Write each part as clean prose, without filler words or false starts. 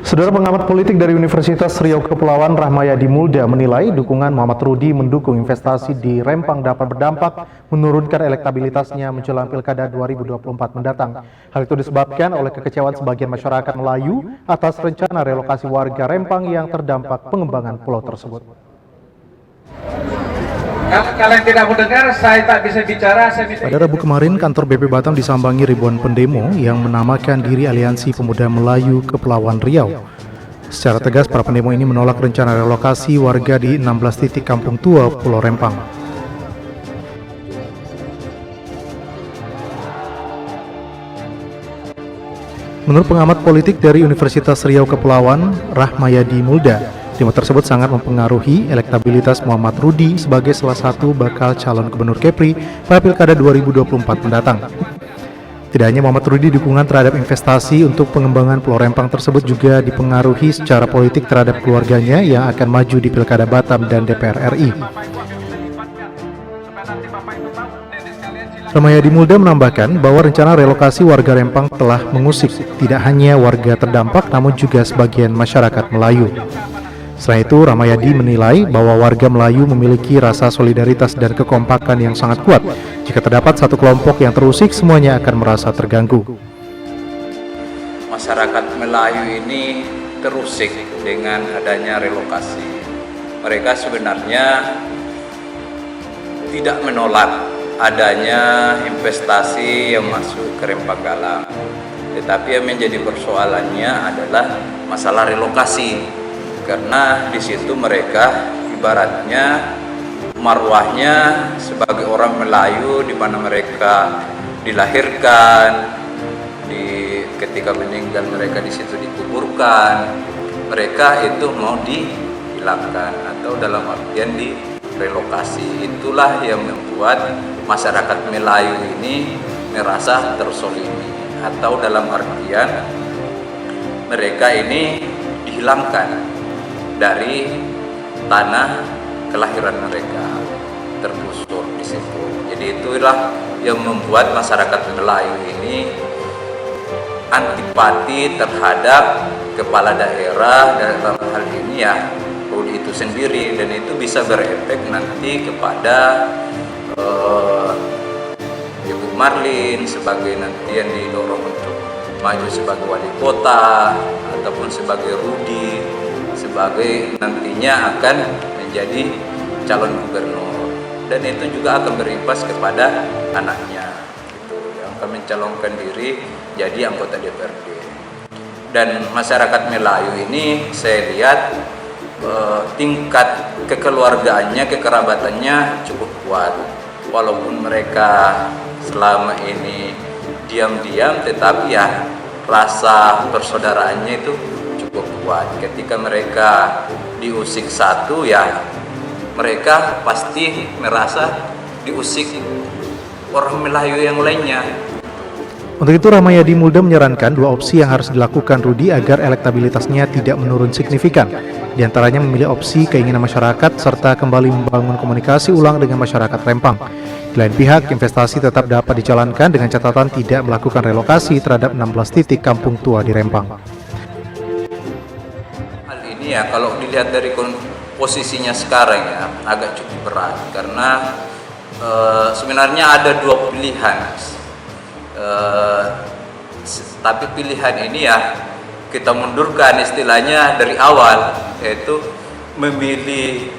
Saudara pengamat politik dari Universitas Riau Kepulauan Rahmayadi Mulda menilai dukungan Muhammad Rudi mendukung investasi di Rempang dapat berdampak menurunkan elektabilitasnya menjelang Pilkada 2024 mendatang. Hal itu disebabkan oleh kekecewaan sebagian masyarakat Melayu atas rencana relokasi warga Rempang yang terdampak pengembangan pulau tersebut. Kalau kalian tidak mendengar, saya tak bisa bicara. Pada Rabu kemarin, kantor BP Batam disambangi ribuan pendemo yang menamakan diri Aliansi Pemuda Melayu Kepulauan Riau. Secara tegas, para pendemo ini menolak rencana relokasi warga di 16 titik kampung tua Pulau Rempang. Menurut pengamat politik dari Universitas Riau Kepulauan Rahmayadi Mulda, demo tersebut sangat mempengaruhi elektabilitas Muhammad Rudi sebagai salah satu bakal calon gubernur Kepri pada Pilkada 2024 mendatang. Tidak hanya Muhammad Rudi, dukungan terhadap investasi untuk pengembangan Pulau Rempang tersebut juga dipengaruhi secara politik terhadap keluarganya yang akan maju di Pilkada Batam dan DPR RI. Rahmayadi Mulda menambahkan bahwa rencana relokasi warga Rempang telah mengusik tidak hanya warga terdampak namun juga sebagian masyarakat Melayu. Selain itu, Rahmayadi menilai bahwa warga Melayu memiliki rasa solidaritas dan kekompakan yang sangat kuat. Jika terdapat satu kelompok yang terusik, semuanya akan merasa terganggu. Masyarakat Melayu ini terusik dengan adanya relokasi. Mereka sebenarnya tidak menolak adanya investasi yang masuk ke Rempang Galang. Tetapi yang menjadi persoalannya adalah masalah relokasi. Karena di situ mereka ibaratnya marwahnya sebagai orang Melayu di mana mereka dilahirkan, ketika meninggal mereka di situ dikuburkan, mereka itu mau dihilangkan atau dalam artian direlokasi. Itulah yang membuat masyarakat Melayu ini merasa tersolimi atau dalam artian mereka ini dihilangkan dari tanah kelahiran mereka, tergusur di situ. Jadi itulah yang membuat masyarakat Melayu ini antipati terhadap kepala daerah dalam hal ini ya Rudi itu sendiri, dan itu bisa berefek nanti kepada Ibu Marlin sebagai nanti yang didorong untuk maju sebagai wali kota ataupun sebagai Rudi sebagai nantinya akan menjadi calon gubernur, dan itu juga akan berimbas kepada anaknya gitu, yang akan mencalonkan diri jadi anggota DPRD. Dan masyarakat Melayu ini saya lihat tingkat kekeluargaannya, kekerabatannya cukup kuat, walaupun mereka selama ini diam-diam, tetapi ya rasa persaudaraannya itu cukup kuat. Ketika mereka diusik satu, ya mereka pasti merasa diusik orang Melayu yang lainnya. Untuk itu, Rahmayadi Mulda menyarankan dua opsi yang harus dilakukan Rudi agar elektabilitasnya tidak menurun signifikan. Di antaranya memilih opsi keinginan masyarakat serta kembali membangun komunikasi ulang dengan masyarakat Rempang. Di lain pihak, investasi tetap dapat dijalankan dengan catatan tidak melakukan relokasi terhadap 16 titik kampung tua di Rempang. Ya, kalau dilihat dari posisinya sekarang ya agak cukup berat karena sebenarnya ada dua pilihan, tapi pilihan ini ya kita mundurkan istilahnya dari awal, yaitu memilih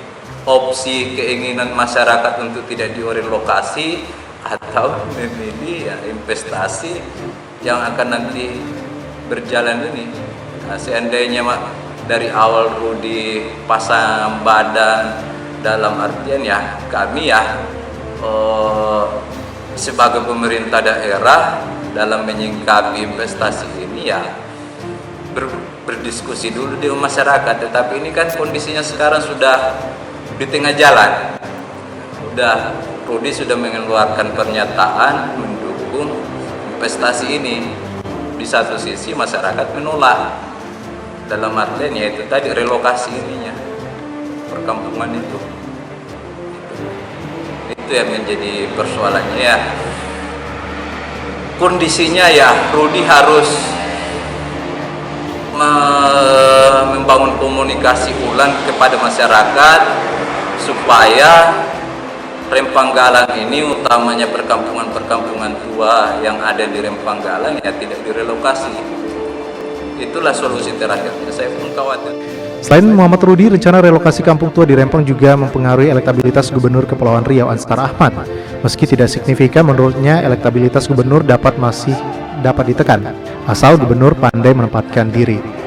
opsi keinginan masyarakat untuk tidak direlokasi atau memilih ya investasi yang akan nanti berjalan ini. Nah, seandainya dari awal Rudi pasang badan dalam artian ya kami ya sebagai pemerintah daerah dalam menyingkapi investasi ini ya berdiskusi dulu dengan masyarakat. Tetapi ini kan kondisinya sekarang sudah di tengah jalan, Rudi sudah mengeluarkan pernyataan mendukung investasi ini. Di satu sisi masyarakat menolak dalam artian yaitu tadi relokasi ininya, perkampungan itu yang menjadi persoalannya ya. Kondisinya ya Rudi harus membangun komunikasi ulang kepada masyarakat supaya Rempanggalang ini, utamanya perkampungan-perkampungan tua yang ada di Rempanggalang, ya tidak direlokasi. Itulah solusi terakhir. Saya pun khawatir. Selain Muhammad Rudi, rencana relokasi kampung tua di Rempang juga mempengaruhi elektabilitas Gubernur Kepulauan Riau Ansar Ahmad. Meski tidak signifikan, menurutnya elektabilitas gubernur masih dapat ditekan, asal gubernur pandai menempatkan diri.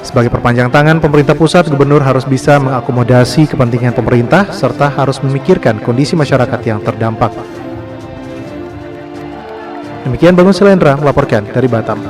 Sebagai perpanjang tangan pemerintah pusat, gubernur harus bisa mengakomodasi kepentingan pemerintah serta harus memikirkan kondisi masyarakat yang terdampak. Demikian Bangun Silendra melaporkan dari Batam.